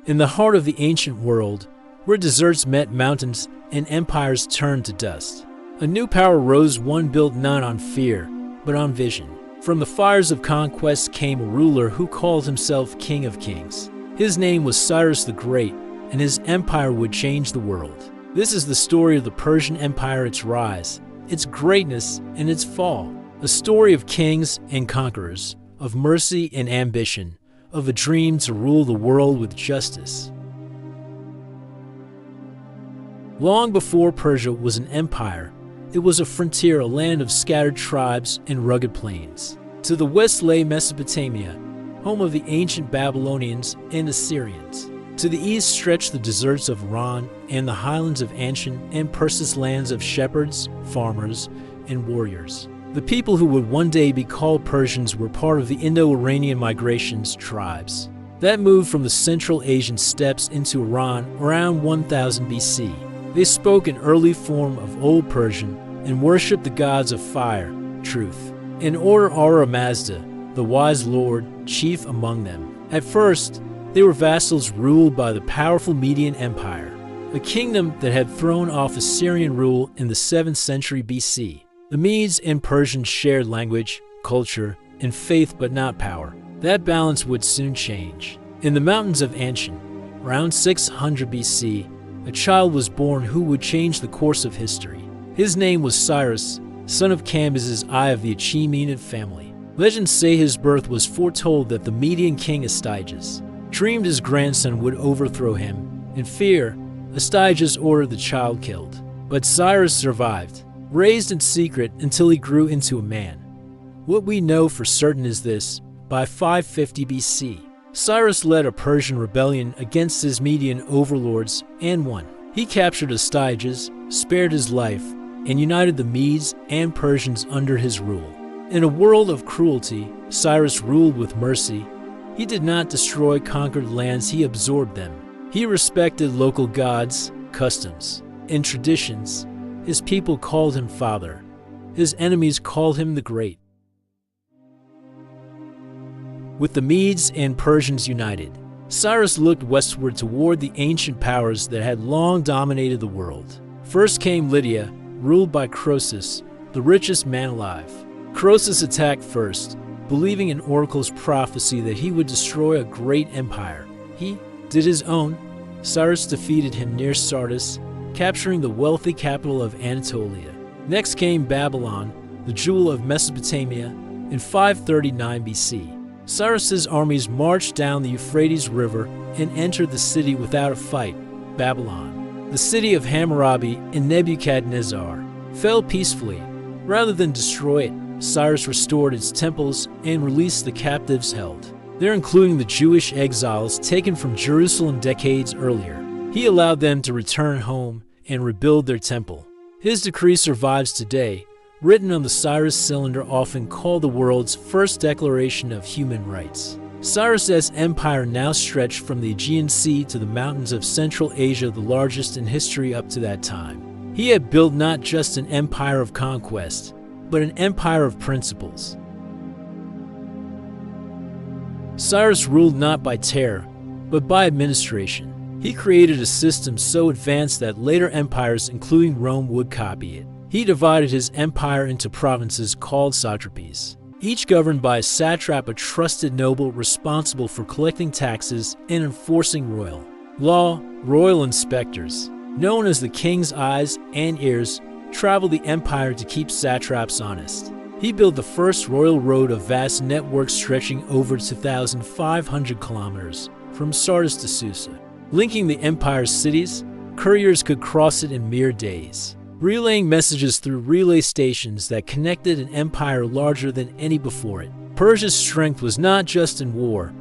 in the heart of the ancient world, where deserts met mountains and empires turned to dust. A new power rose, one built not on fear, but on vision. From the fires of conquest came a ruler who called himself King of Kings. His name was Cyrus the Great, and his empire would change the world. This is the story of the Persian Empire, its rise, its greatness, and its fall. A story of kings and conquerors, of mercy and ambition, of a dream to rule the world with justice. Long before Persia was an empire, it was a frontier, a land of scattered tribes and rugged plains. To the west lay Mesopotamia, home of the ancient Babylonians and Assyrians. To the east stretched the deserts of Iran and the highlands of Anshan and Persis, lands of shepherds, farmers, and warriors. The people who would one day be called Persians were part of the Indo-Iranian migrations tribes that moved from the Central Asian steppes into Iran around 1000 BC. They spoke an early form of Old Persian and worshipped the gods of fire, truth, and Order Ahura Mazda, the wise lord, chief among them. At first, they were vassals ruled by the powerful Median Empire, a kingdom that had thrown off Assyrian rule in the 7th century BC. The Medes and Persians shared language, culture, and faith, but not power. That balance would soon change. In the mountains of Anshan, around 600 BC, a child was born who would change the course of history. His name was Cyrus, son of Cambyses I of the Achaemenid family. Legends say his birth was foretold that the Median king Astyages dreamed his grandson would overthrow him. In fear, Astyages ordered the child killed. But Cyrus survived, raised in secret until he grew into a man. What we know for certain is this: by 550 BC, Cyrus led a Persian rebellion against his Median overlords and won. He captured Astyages, spared his life, and united the Medes and Persians under his rule. In a world of cruelty, Cyrus ruled with mercy. He did not destroy conquered lands, he absorbed them. He respected local gods, customs, and traditions. His people called him Father. His enemies called him the Great. With the Medes and Persians united, Cyrus looked westward toward the ancient powers that had long dominated the world. First came Lydia, ruled by Croesus, the richest man alive. Croesus attacked first, believing in oracle's prophecy that he would destroy a great empire. He did his own. Cyrus defeated him near Sardis, capturing the wealthy capital of Anatolia. Next came Babylon, the jewel of Mesopotamia, in 539 BC. Cyrus's armies marched down the Euphrates River and entered the city without a fight. Babylon, the city of Hammurabi and Nebuchadnezzar, fell peacefully. Rather than destroy it, Cyrus restored its temples and released the captives held. They're including the Jewish exiles taken from Jerusalem decades earlier. He allowed them to return home and rebuild their temple. His decree survives today, written on the Cyrus cylinder, often called the world's first declaration of human rights. Cyrus's empire now stretched from the Aegean Sea to the mountains of Central Asia, the largest in history up to that time. He had built not just an empire of conquest, but an empire of principles. Cyrus ruled not by terror, but by administration. He created a system so advanced that later empires, including Rome, would copy it. He divided his empire into provinces called satrapies, each governed by a satrap, a trusted noble responsible for collecting taxes and enforcing royal law. Royal inspectors, known as the king's eyes and ears, traveled the empire to keep satraps honest. He built the first royal road, a vast network stretching over 2,500 kilometers from Sardis to Susa. Linking the empire's cities, couriers could cross it in mere days, relaying messages through relay stations that connected an empire larger than any before it. Persia's strength was not just in war,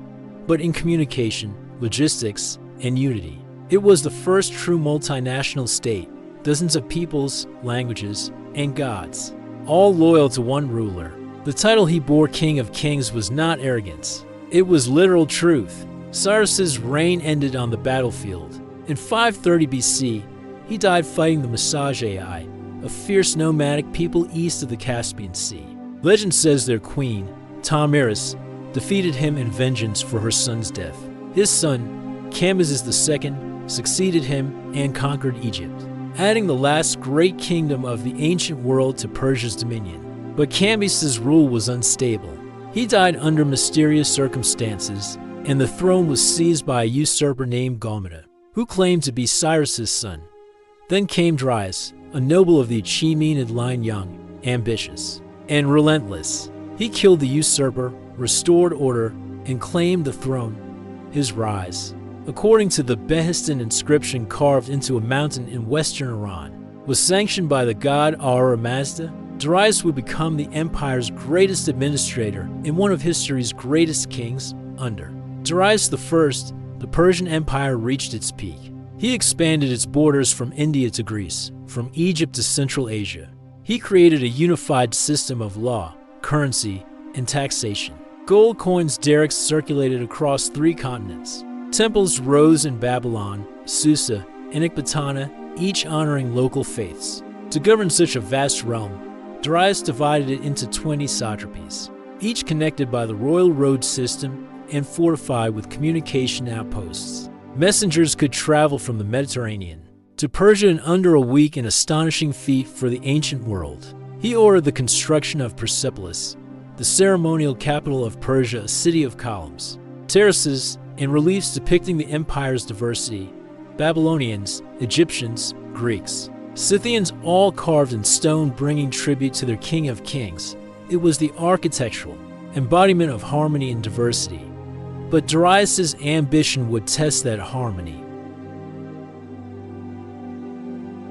but in communication, logistics, and unity. It was the first true multinational state, dozens of peoples, languages, and gods, all loyal to one ruler. The title he bore, King of Kings, was not arrogance. It was literal truth. Cyrus's reign ended on the battlefield. In 530 BC, he died fighting the Massagei, a fierce nomadic people east of the Caspian Sea. Legend says their queen, Thamyris, defeated him in vengeance for her son's death. His son, Cambyses II succeeded him and conquered Egypt, adding the last great kingdom of the ancient world to Persia's dominion. But Cambyses' rule was unstable. He died under mysterious circumstances, and the throne was seized by a usurper named Gomeda, who claimed to be Cyrus's son. Then came Darius, a noble of the Achaemenid line, young, ambitious, and relentless. He killed the usurper, restored order, and claimed the throne. His rise, according to the Behistun inscription carved into a mountain in western Iran, was sanctioned by the god Ahura Mazda. Darius would become the empire's greatest administrator and one of history's greatest kings. Under Darius I, the Persian Empire reached its peak. He expanded its borders from India to Greece, from Egypt to Central Asia. He created a unified system of law, currency, and taxation. Gold coins derricks circulated across 3 continents. Temples rose in Babylon, Susa, and Ecbatana, each honoring local faiths. To govern such a vast realm, Darius divided it into 20 satrapies, each connected by the royal road system and fortified with communication outposts. Messengers could travel from the Mediterranean to Persia in under a week, an astonishing feat for the ancient world. He ordered the construction of Persepolis, the ceremonial capital of Persia, a city of columns, terraces, and reliefs depicting the empire's diversity. Babylonians, Egyptians, Greeks, Scythians, all carved in stone, bringing tribute to their king of kings. It was the architectural embodiment of harmony and diversity. But Darius's ambition would test that harmony.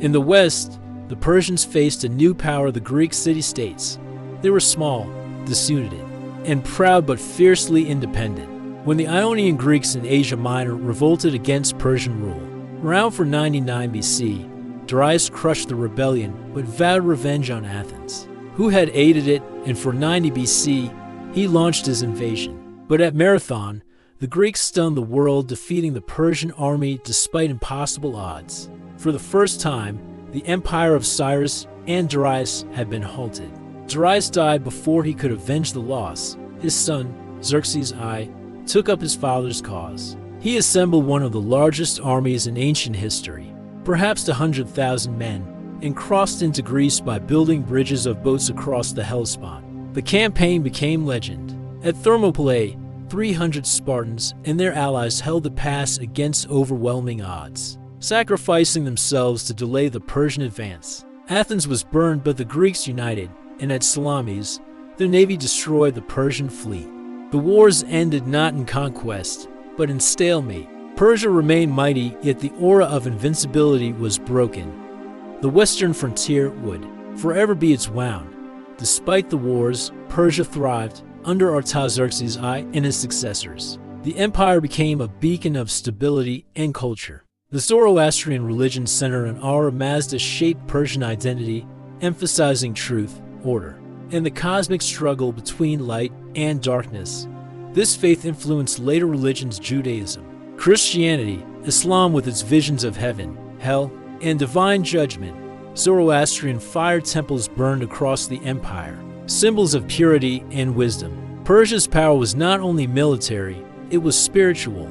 In the west, the Persians faced a new power, the Greek city-states. They were small, disunity, and proud but fiercely independent. When the Ionian Greeks in Asia Minor revolted against Persian rule, around 499 BC, Darius crushed the rebellion but vowed revenge on Athens, who had aided it, and for 90 BC, he launched his invasion. But at Marathon, the Greeks stunned the world, defeating the Persian army despite impossible odds. For the first time, the empire of Cyrus and Darius had been halted. Darius died before he could avenge the loss. His son, Xerxes I, took up his father's cause. He assembled one of the largest armies in ancient history, perhaps 100,000 men, and crossed into Greece by building bridges of boats across the Hellespont. The campaign became legend. At Thermopylae, 300 Spartans and their allies held the pass against overwhelming odds, sacrificing themselves to delay the Persian advance. Athens was burned, but the Greeks united, and at Salamis, their navy destroyed the Persian fleet. The wars ended not in conquest, but in stalemate. Persia remained mighty, yet the aura of invincibility was broken. The western frontier would forever be its wound. Despite the wars, Persia thrived under Artaxerxes I and his successors. The empire became a beacon of stability and culture. The Zoroastrian religion centered on Ahura Mazda shaped Persian identity, emphasizing truth, order, and the cosmic struggle between light and darkness. This faith influenced later religions: Judaism, Christianity, Islam with its visions of heaven, hell, and divine judgment. Zoroastrian fire temples burned across the empire, symbols of purity and wisdom. Persia's power was not only military, it was spiritual.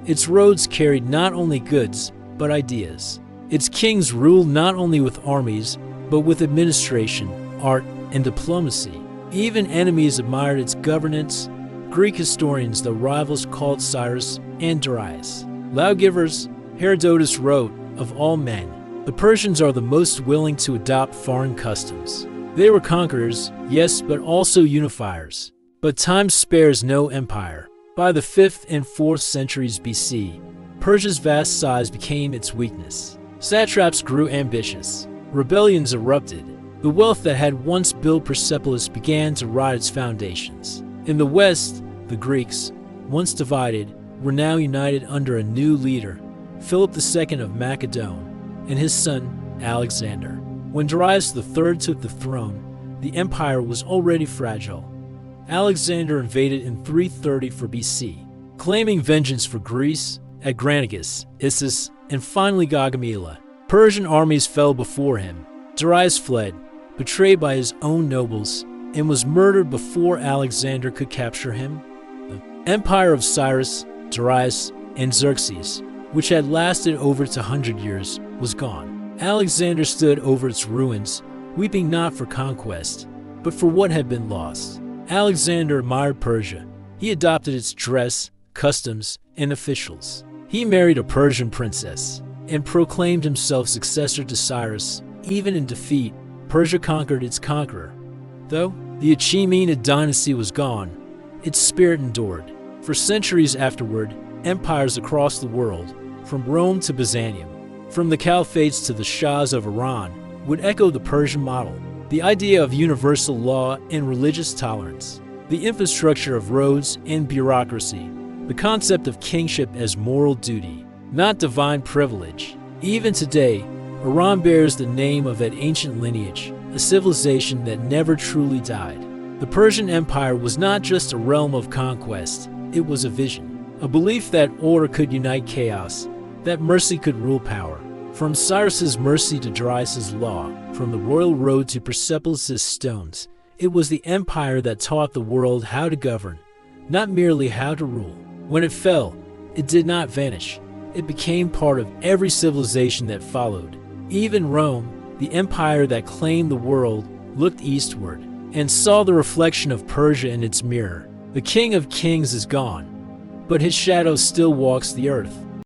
Its roads carried not only goods, but ideas. Its kings ruled not only with armies, but with administration, art, and diplomacy. Even enemies admired its governance. Greek historians, though rivals, called Cyrus and Darius lawgivers. Herodotus wrote, "Of all men, the Persians are the most willing to adopt foreign customs." They were conquerors, yes, but also unifiers. But time spares no empire. By the 5th and 4th centuries BC, Persia's vast size became its weakness. Satraps grew ambitious. Rebellions erupted. The wealth that had once built Persepolis began to rot its foundations. In the west, the Greeks, once divided, were now united under a new leader, Philip II of Macedon, and his son, Alexander. When Darius III took the throne, the empire was already fragile. Alexander invaded in 330 for BC, claiming vengeance for Greece at Granicus, Issus, and finally Gaugamela. Persian armies fell before him. Darius fled, betrayed by his own nobles, and was murdered before Alexander could capture him. The empire of Cyrus, Darius, and Xerxes, which had lasted over 100 years, was gone. Alexander stood over its ruins, weeping not for conquest, but for what had been lost. Alexander admired Persia. He adopted its dress, customs, and officials. He married a Persian princess and proclaimed himself successor to Cyrus. Even in defeat, Persia conquered its conqueror. Though the Achaemenid dynasty was gone, its spirit endured. For centuries afterward, empires across the world, from Rome to Byzantium, from the caliphates to the shahs of Iran, would echo the Persian model. The idea of universal law and religious tolerance, the infrastructure of roads and bureaucracy, the concept of kingship as moral duty, not divine privilege. Even today, Iran bears the name of that ancient lineage, a civilization that never truly died. The Persian Empire was not just a realm of conquest, it was a vision, a belief that order could unite chaos, that mercy could rule power. From Cyrus's mercy to Darius's law, from the royal road to Persepolis' stones, it was the empire that taught the world how to govern, not merely how to rule. When it fell, it did not vanish. It became part of every civilization that followed. Even Rome, the empire that claimed the world, looked eastward and saw the reflection of Persia in its mirror. The King of Kings is gone, but his shadow still walks the earth.